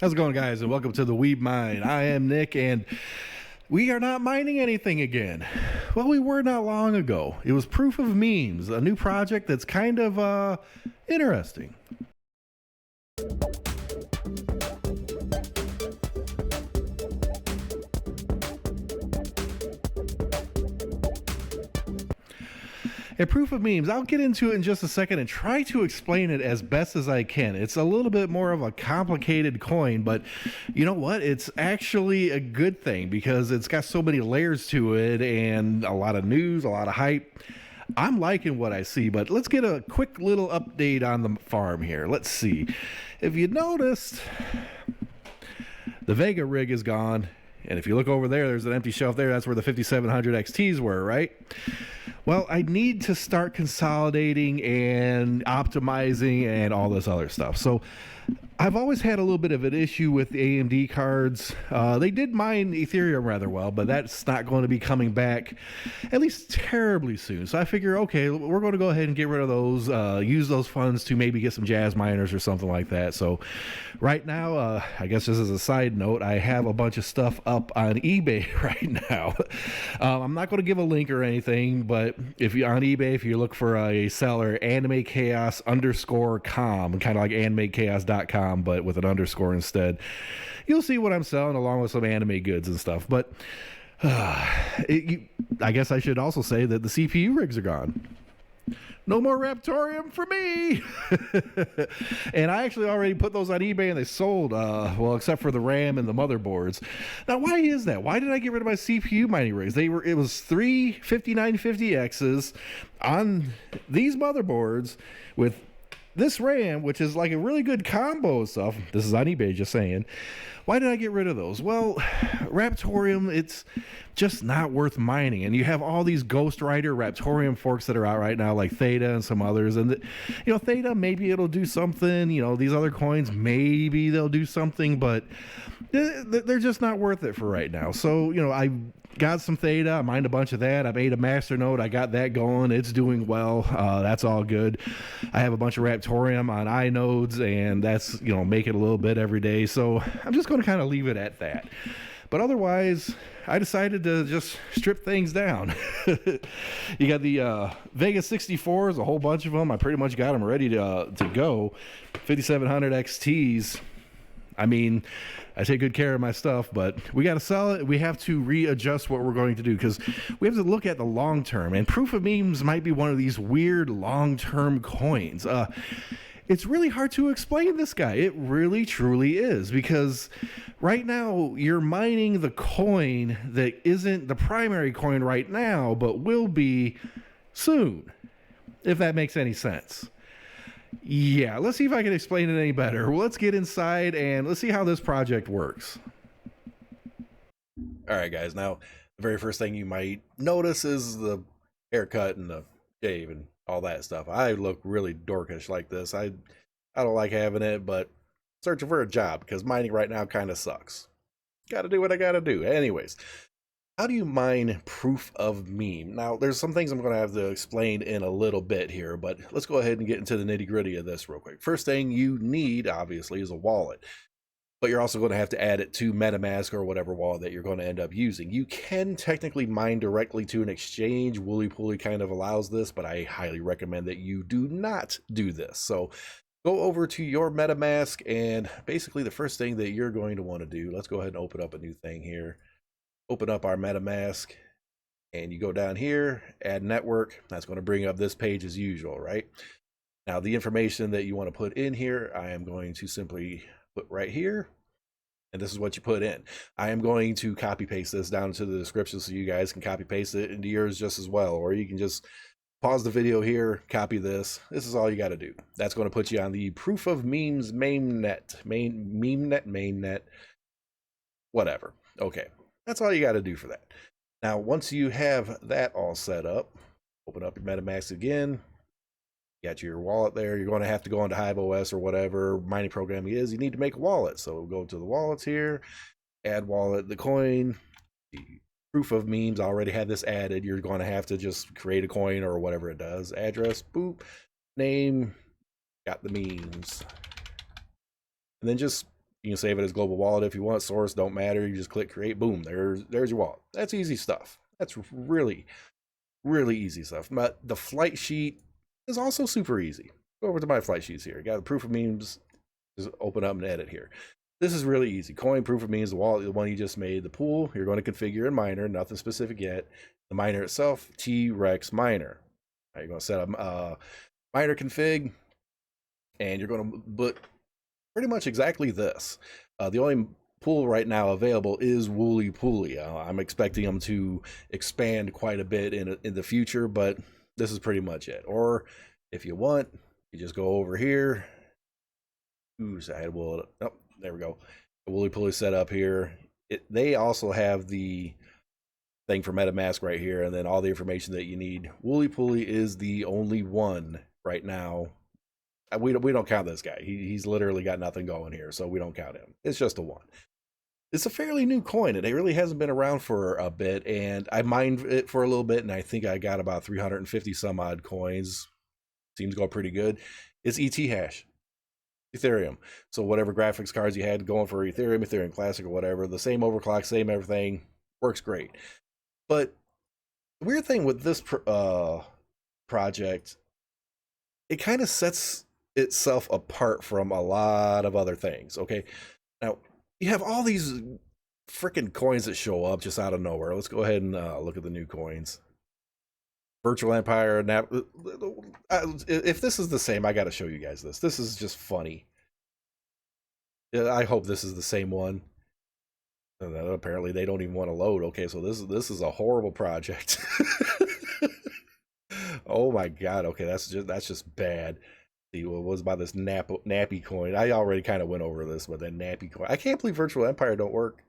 How's it going, guys, and welcome to the Weeb Mine. I am Nick, and we are not mining anything again. Well, we were not long ago. It was Proof of Memes, a new project that's kind of interesting. And Proof of Memes, I'll get into it in just a second and try to explain it as best as I can. It's a little bit more of a complicated coin, but you know what? It's actually a good thing because it's got so many layers to it and a lot of news, a lot of hype. I'm liking what I see, but let's get a quick little update on the farm here. Let's see. If you noticed, the EVGA rig is gone. And if you look over there, there's an empty shelf there. That's where the 5700 XTs were, right? Well, I need to start consolidating and optimizing and all this other stuff. So I've always had a little bit of an issue with the AMD cards. They did mine Ethereum rather well, but that's not going to be coming back at least terribly soon. So I figure, okay, we're going to go ahead and get rid of those, use those funds to maybe get some jazz miners or something like that. So right now, I guess just as a side note, I have a bunch of stuff up on eBay right now. I'm not going to give a link or anything, but if you're on eBay, if you look for a seller, animechaos_com, kind of like animechaos.com, but with an underscore instead, you'll see what I'm selling along with some anime goods and stuff. But I guess I should also say that the CPU rigs are gone. No more Raptorium for me. And I actually already put those on eBay and they sold, well, except for the RAM and the motherboards. Now, why is that? Why did I get rid of my CPU mining rigs? It was three 5950Xs on these motherboards with this RAM, which is like a really good combo of stuff. This is on eBay, just saying. Why did I get rid of those? Well, Raptorium, it's just not worth mining. And you have all these Ghostwriter Raptorium forks that are out right now, like Theta and some others. And, Theta, maybe it'll do something. These other coins, maybe they'll do something, but they're just not worth it for right now. So, I got some Theta. I mined a bunch of that. I made a master node. I got that going. It's doing well. That's all good. I have a bunch of Raptorium on iNodes, and that's, making a little bit every day. So I'm just going to kind of leave it at that. But otherwise, I decided to just strip things down. You got the Vega 64s, a whole bunch of them. I pretty much got them ready to go. 5700 XTs. I mean, I take good care of my stuff, but we got to sell it. We have to readjust what we're going to do because we have to look at the long term. And Proof of Memes might be one of these weird long-term coins. It's really hard to explain this guy. It really, truly is, because right now you're mining the coin that isn't the primary coin right now, but will be soon, if that makes any sense. Yeah, let's see if I can explain it any better. Well, let's get inside and let's see how this project works. All right, guys. Now, the very first thing you might notice is the haircut and the shave and all that stuff. I look really dorkish like this. I don't like having it, but searching for a job because mining right now kind of sucks. Got to do what I got to do. Anyways, how do you mine Proof of Meme? Now, there's some things I'm going to have to explain in a little bit here, but let's go ahead and get into the nitty-gritty of this real quick. First thing you need, obviously, is a wallet. But you're also going to have to add it to MetaMask or whatever wallet that you're going to end up using. You can technically mine directly to an exchange. Wooly Pooly kind of allows this, but I highly recommend that you do not do this. So go over to your MetaMask, and basically the first thing that you're going to want to do, let's go ahead and open up a new thing here. Open up our MetaMask, and you go down here, add network. That's going to bring up this page as usual, right? Now, the information that you want to put in here, I am going to simply put right here, and this is what you put in. I am going to copy paste this down to the description so you guys can copy paste it into yours just as well, or you can just pause the video here, copy this. This is all you got to do. That's going to put you on the Proof of Memes mainnet, whatever. Okay, that's all you got to do for that. Now, once you have that all set up, open up your MetaMask again. You got your wallet there. You're going to have to go into HiveOS or whatever mining program it is. You need to make a wallet. So go to the wallets here, add wallet, the coin. The Proof of Memes already had this added. You're going to have to just create a coin or whatever it does. Address, boop, name, got the memes. And then just You can save it as global wallet if you want. Source don't matter. You just click create. Boom. There's your wallet. That's easy stuff. That's really easy stuff. But the flight sheet is also super easy. Go over to my flight sheets here. Got the proof of memes. Just open up and edit here. This is really easy. Coin, proof of memes, the wallet, the one you just made, the pool. You're going to configure in miner. Nothing specific yet. The miner itself, T-Rex miner. You're going to set up miner config, and you're going to put pretty much exactly this. The only pool right now available is Wooly Pooly. I'm expecting them to expand quite a bit in the future, but this is pretty much it. Or if you want, you just go over here. Ooh, I had oh, there we go. The Wooly Pooly set up here. They also have the thing for MetaMask right here, and then all the information that you need. Wooly Pooly is the only one right now. We don't count this guy. He's literally got nothing going here, so we don't count him. It's just a one. It's a fairly new coin, and it really hasn't been around for a bit, and I mined it for a little bit, and I think I got about 350 some odd coins. Seems to go pretty good. It's ET hash. Ethereum. So whatever graphics cards you had going for Ethereum, Ethereum Classic or whatever, the same overclock, same everything, works great. But the weird thing with this project, it kind of sets itself apart from a lot of other things. Okay, now you have all these freaking coins that show up just out of nowhere. Let's go ahead and look at the new coins. Virtual Empire. Now, if this is the same, I got to show you guys this. This is just funny. I hope this is the same one. And then apparently they don't even want to load. Okay, so this is a horrible project. Oh my god. Okay, that's just bad. See what was about this nappy coin. I already kind of went over this, but that nappy coin. I can't believe Virtual Empire don't work.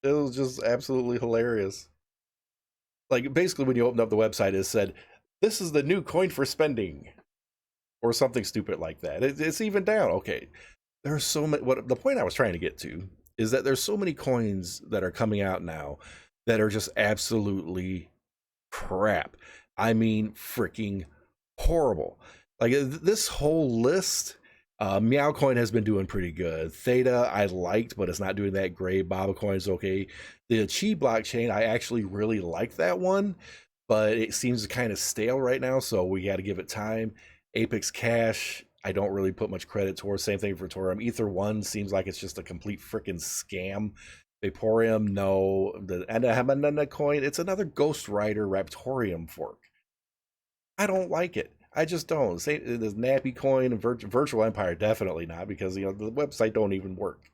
It was just absolutely hilarious. Like basically when you opened up the website, it said, "This is the new coin for spending," or something stupid like that. It's even down. Okay, there's so many. What the point I was trying to get to is that there's so many coins that are coming out now that are just absolutely crap. I mean, freaking horrible. Like this whole list. Meow Coin has been doing pretty good. Theta I liked, but it's not doing that great. Baba Coin's okay. The Chi blockchain, I actually really like that one, but it seems kind of stale right now, so we got to give it time. Apex Cash, I don't really put much credit towards. Same thing for Torium. Ether 1 seems like it's just a complete freaking scam. Vaporium, no. The Anahamana coin, it's another Ghost Rider Raptorium fork. I don't like it. I just don't. Say this nappy coin and Virtual Empire, definitely not, because the website don't even work.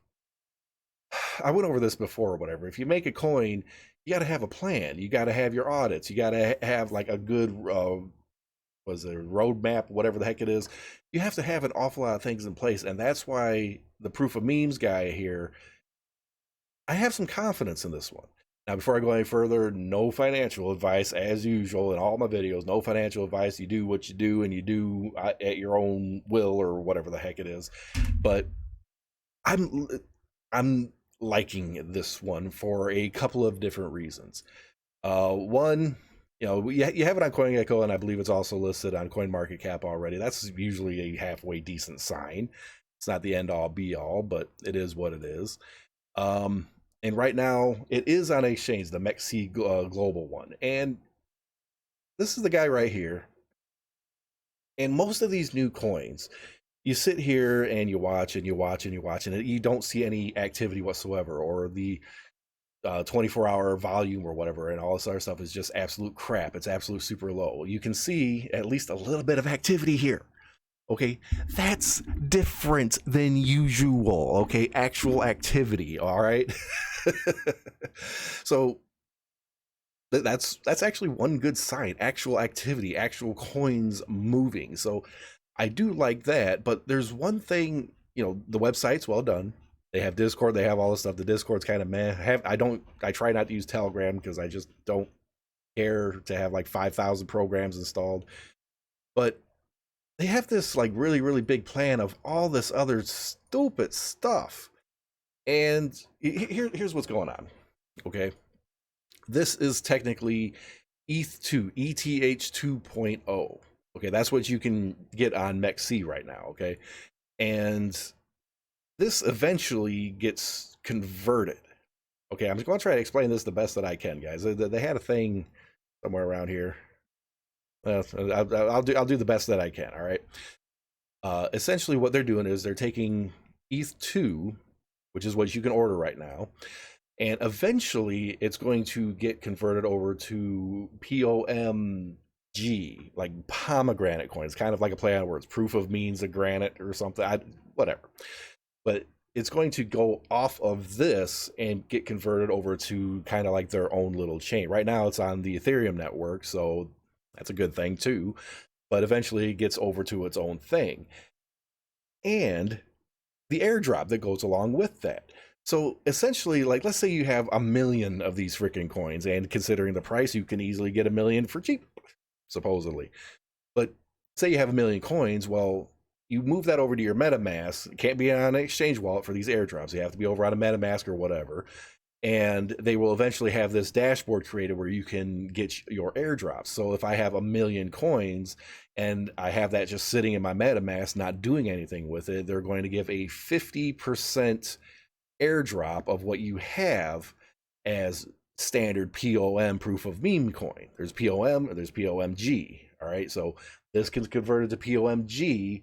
I went over this before or whatever. If you make a coin, you got to have a plan. You got to have your audits. You got to have like a good was a roadmap, whatever the heck it is. You have to have an awful lot of things in place, and that's why the proof of memes guy here, I have some confidence in this one. Now, before I go any further, no financial advice, as usual, in all my videos. No financial advice. You do what you do, and you do at your own will or whatever the heck it is. But I'm liking this one for a couple of different reasons. One, you have it on CoinGecko, and I believe it's also listed on CoinMarketCap already. That's usually a halfway decent sign. It's not the end-all, be-all, but it is what it is. And right now, it is on exchange, the MEXC global one. And this is the guy right here. And most of these new coins, you sit here and you watch and you watch and you watch, and you don't see any activity whatsoever, or the 24-hour volume or whatever, and all this other stuff is just absolute crap. It's absolute super low. You can see at least a little bit of activity here. Okay, that's different than usual. Okay, actual activity. All right. So that's actually one good sign. Actual activity, actual coins moving. So I do like that. But there's one thing. The website's well done. They have Discord. They have all this stuff. The Discord's kind of meh. I try not to use Telegram because I just don't care to have like 5,000 programs installed. But they have this like really, really big plan of all this other stupid stuff. And here's what's going on. Okay. This is technically ETH2, ETH 2.0. Okay. That's what you can get on MEXC right now. Okay. And this eventually gets converted. Okay, I'm just going to try to explain this the best that I can, guys. They had a thing somewhere around here. I'll do the best that I can. All right. Essentially, what they're doing is they're taking ETH2, which is what you can order right now, and eventually it's going to get converted over to POMG, like pomegranate coins, kind of like a play on words, proof of means a granite or something, whatever. But it's going to go off of this and get converted over to kind of like their own little chain. Right now it's on the Ethereum network, so that's a good thing too, but eventually it gets over to its own thing. And the airdrop that goes along with that. So essentially, like, let's say you have 1,000,000 of these freaking coins, and considering the price, you can easily get 1,000,000 for cheap, supposedly. But say you have 1,000,000 coins, well, you move that over to your MetaMask. It can't be on an exchange wallet for these airdrops. You have to be over on a MetaMask or whatever. And they will eventually have this dashboard created where you can get your airdrops. So if I have 1,000,000 coins and I have that just sitting in my MetaMask, not doing anything with it, they're going to give a 50% airdrop of what you have as standard POM proof of meme coin. There's POM or there's POMG. All right. So this gets converted to POMG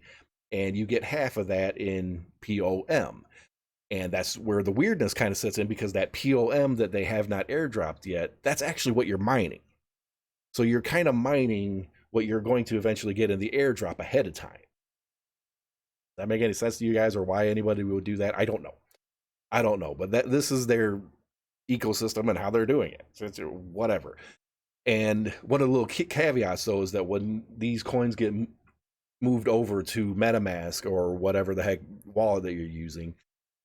and you get half of that in POM. And that's where the weirdness kind of sets in, because that POM that they have not airdropped yet, that's actually what you're mining. So you're kind of mining what you're going to eventually get in the airdrop ahead of time. Does that make any sense to you guys, or why anybody would do that? I don't know. But this is their ecosystem and how they're doing it. So it's whatever. And one of the little caveats, though, is that when these coins get moved over to MetaMask or whatever the heck wallet that you're using,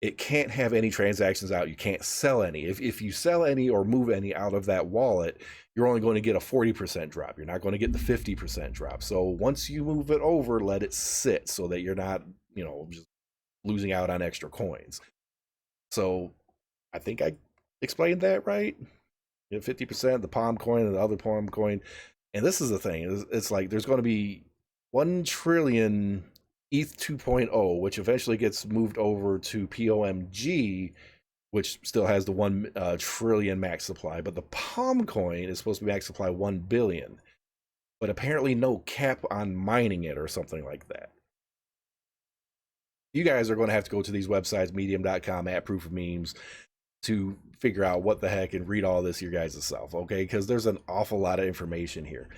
it can't have any transactions out. You can't sell any. If you sell any or move any out of that wallet, you're only going to get a 40% drop. You're not going to get the 50% drop. So once you move it over, let it sit so that you're not, just losing out on extra coins. So I think I explained that right. 50%, the POM coin and the other POM coin. And this is the thing. It's like there's going to be 1 trillion ETH 2.0, which eventually gets moved over to POMG, which still has the 1 trillion max supply. But the POM coin is supposed to be max supply 1 billion. But apparently no cap on mining it or something like that. You guys are going to have to go to these websites, medium.com, @proof of memes, to figure out what the heck and read all this your guys' self, okay? Because there's an awful lot of information here.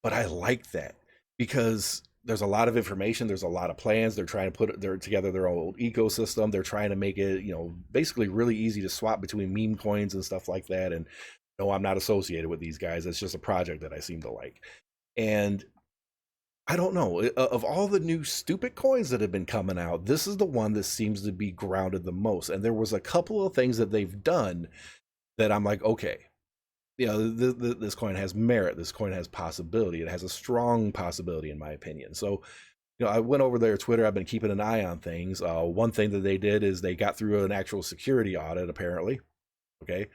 But I like that, because there's a lot of information, there's a lot of plans. They're trying to put together their own ecosystem. They're trying to make it, basically really easy to swap between meme coins and stuff like that. And no, I'm not associated with these guys. It's just a project that I seem to like. And I don't know, of all the new stupid coins that have been coming out, this is the one that seems to be grounded the most. And there was a couple of things that they've done that I'm like, okay, this coin has merit. This coin has possibility. It has a strong possibility, in my opinion. So, I went over their Twitter. I've been keeping an eye on things. One thing that they did is they got through an actual security audit, apparently. Okay.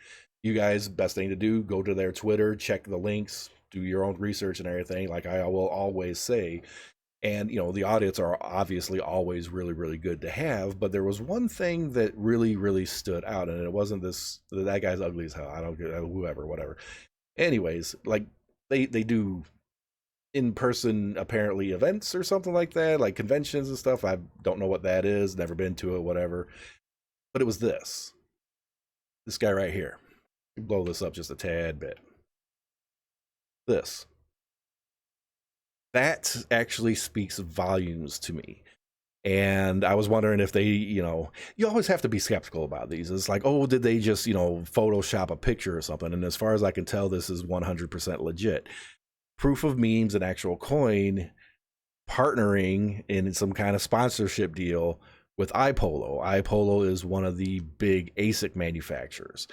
You guys, best thing to do, go to their Twitter, check the links, do your own research and everything, like I will always say. And, the audits are obviously always really, really good to have. But there was one thing that really, really stood out. And it wasn't that guy's ugly as hell. I don't care, whoever, whatever. Anyways, like they do in-person, apparently, events or something like that, like conventions and stuff. I don't know what that is. Never been to it, whatever. But it was this guy right here. Blow this up just a tad bit. This. That actually speaks volumes to me. And I was wondering if they, you always have to be skeptical about these. It's like, oh, did they just, Photoshop a picture or something? And as far as I can tell, this is 100% legit. Proof of memes, an actual coin, partnering in some kind of sponsorship deal with iPollo. iPollo is one of the big ASIC manufacturers.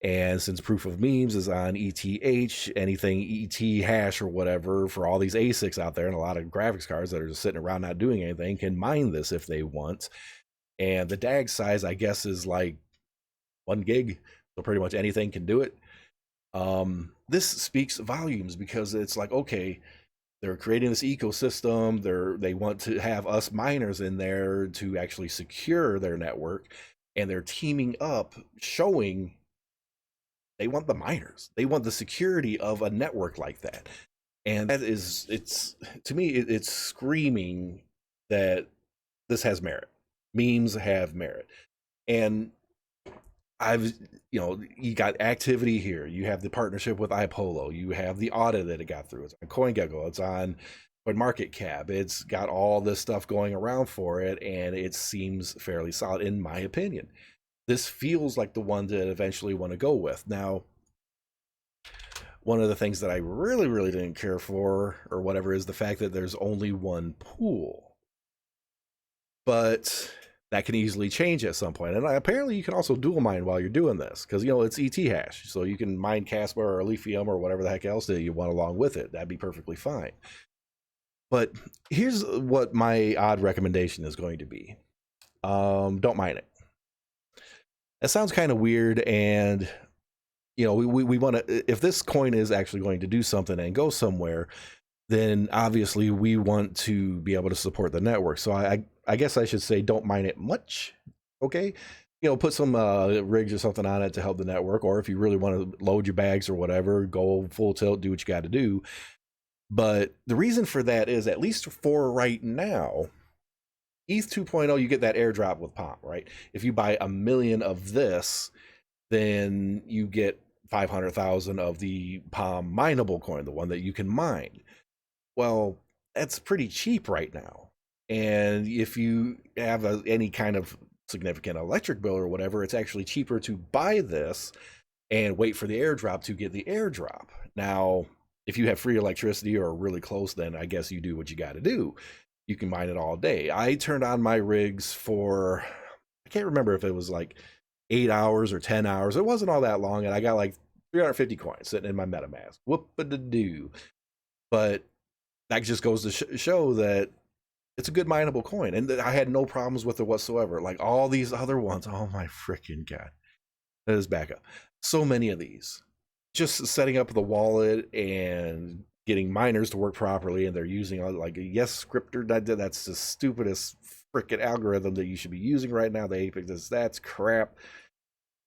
And since proof of memes is on ETH, anything ET hash or whatever for all these ASICs out there, and a lot of graphics cards that are just sitting around not doing anything, can mine this if they want. And the DAG size, I guess, is like 1 gig. So pretty much anything can do it. This speaks volumes, because it's like, okay, they're creating this ecosystem. They want to have us miners in there to actually secure their network, and they're teaming up, showing they want the miners. They want the security of a network like that. And that is, it's, to me, it's screaming that this has merit. Memes have merit. And I've, you got activity here. You have the partnership with iPollo. You have the audit that it got through. It's on CoinGecko. It's on CoinMarketCap. It's got all this stuff going around for it, and it seems fairly solid, in my opinion. This feels like the one that eventually want to go with. Now, one of the things that I really, really didn't care for, or whatever, is the fact that there's only one pool. But that can easily change at some point. And apparently you can also dual mine while you're doing this, because, it's ET hash. So you can mine Casper or Lithium or whatever the heck else that you want along with it. That'd be perfectly fine. But here's what my odd recommendation is going to be. Don't mine it. That sounds kind of weird, and we want to, if this coin is actually going to do something and go somewhere, then obviously we want to be able to support the network. So I guess I should say don't mine it much. Okay. Put some rigs or something on it to help the network, or if you really want to load your bags or whatever, go full tilt, do what you got to do. But the reason for that is, at least for right now, ETH 2.0, you get that airdrop with POM, right? If you buy 1 million of this, then you get 500,000 of the POM mineable coin, the one that you can mine. Well, that's pretty cheap right now. And if you have any kind of significant electric bill or whatever, it's actually cheaper to buy this and wait for the airdrop to get the airdrop. Now, if you have free electricity or really close, then I guess you do what you got to do. You can mine it all day. I turned on my rigs for, I can't remember if it was like 8 hours or 10 hours. It wasn't all that long, and I got like 350 coins sitting in my MetaMask. Whoop-a-da-doo. But that just goes to show that it's a good mineable coin, and I had no problems with it whatsoever. Like all these other ones, oh my freaking god. That is back up. So many of these. Just setting up the wallet and getting miners to work properly, and they're using like a yes scripter. That's the stupidest freaking algorithm that you should be using right now. The Apex, that's crap.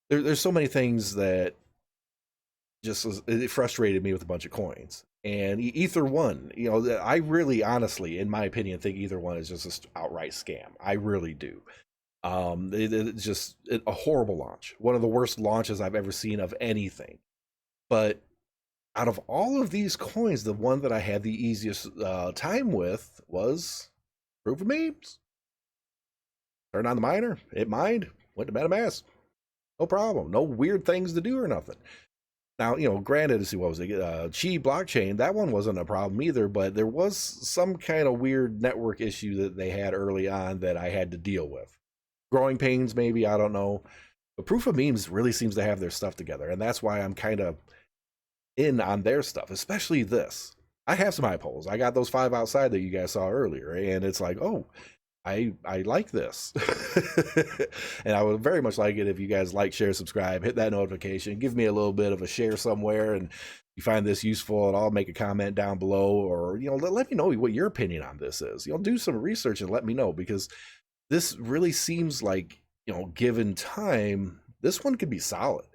There's so many things that just it frustrated me with a bunch of coins. And Ether 1, I really, honestly, in my opinion, think Ether 1 is just an outright scam. I really do. It's just a horrible launch. One of the worst launches I've ever seen of anything. But out of all of these coins, the one that I had the easiest time with was Proof of Memes. Turned on the miner, it mined, went to MetaMask. No problem. No weird things to do or nothing. Now, granted, to see what was it, Chi blockchain, that one wasn't a problem either, but there was some kind of weird network issue that they had early on that I had to deal with. Growing pains, maybe, I don't know. But Proof of Memes really seems to have their stuff together, and that's why I'm kind of in on their stuff, especially this. I have some iPollos. I got those 5 outside that you guys saw earlier, and it's like, oh, I like this. And I would very much like it if you guys like, share, subscribe, hit that notification, give me a little bit of a share somewhere, and you find this useful, and I'll make a comment down below, or let me know what your opinion on this is. Do some research and let me know, because this really seems like, given time, this one could be solid.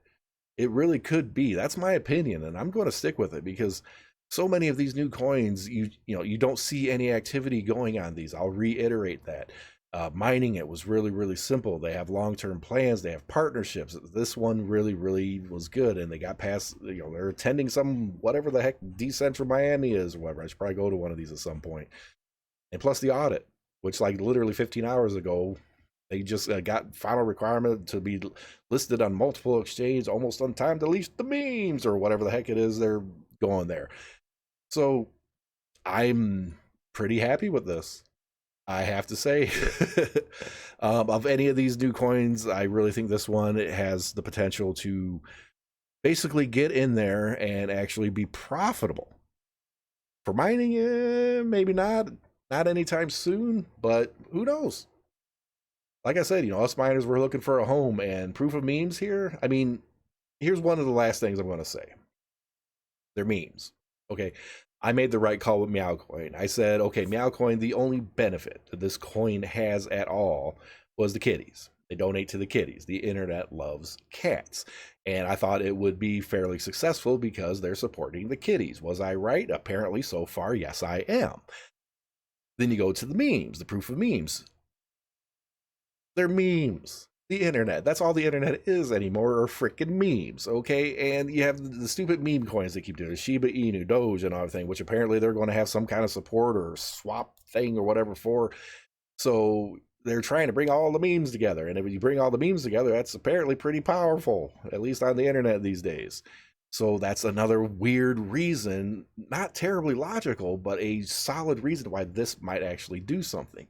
It really could be. That's my opinion, and I'm going to stick with it, because so many of these new coins, you don't see any activity going on these. I'll reiterate that. Mining it was really, really simple. They have long-term plans. They have partnerships. This one really, really was good, and they got past, they're attending some, whatever the heck Decentral Miami is, or whatever. I should probably go to one of these at some point. And plus the audit, which like literally 15 hours ago, they just got final requirement to be listed on multiple exchanges almost on time to lease the memes, or whatever the heck it is they're going there. So I'm pretty happy with this, I have to say. Of any of these new coins, I really think this one, it has the potential to basically get in there and actually be profitable. For mining, maybe not anytime soon, but who knows? Like I said, us miners were looking for a home, and Proof of Memes here. I mean, here's one of the last things I'm going to say. They're memes. Okay. I made the right call with Meowcoin. I said, okay, Meowcoin, the only benefit that this coin has at all was the kitties. They donate to the kitties. The internet loves cats. And I thought it would be fairly successful because they're supporting the kitties. Was I right? Apparently, so far, yes, I am. Then you go to the memes, the proof of memes. They're memes. The internet. That's all the internet is anymore, are freaking memes, okay? And you have the stupid meme coins they keep doing, Shiba Inu, Doge, and everything, which apparently they're going to have some kind of support or swap thing or whatever for. So they're trying to bring all the memes together. And if you bring all the memes together, that's apparently pretty powerful, at least on the internet these days. So that's another weird reason, not terribly logical, but a solid reason why this might actually do something.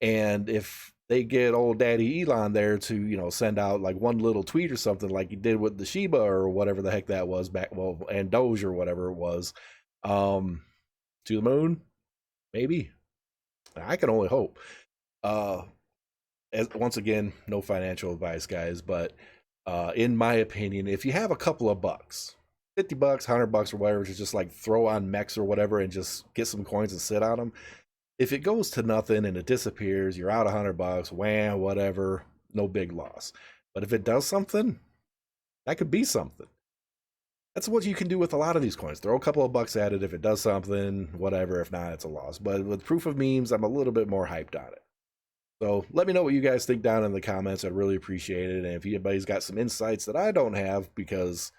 And if they get old daddy Elon there to, you know, send out like one little tweet or something like he did with the Shiba or whatever the heck that was back, well, and Doge or whatever it was, to the moon, maybe. I can only hope. Once again, no financial advice, guys, but in my opinion, if you have a couple of bucks, $50, $100 or whatever, to just like throw on mechs or whatever and just get some coins and sit on them, if it goes to nothing and it disappears, you're out $100, wham, whatever, no big loss. But if it does something, that could be something. That's what you can do with a lot of these coins. Throw a couple of bucks at it. If it does something, whatever. If not, it's a loss. But with proof of memes, I'm a little bit more hyped on it. So let me know what you guys think down in the comments. I'd really appreciate it. And if anybody's got some insights that I don't have because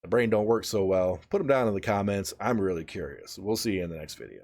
the brain don't work so well, put them down in the comments. I'm really curious. We'll see you in the next video.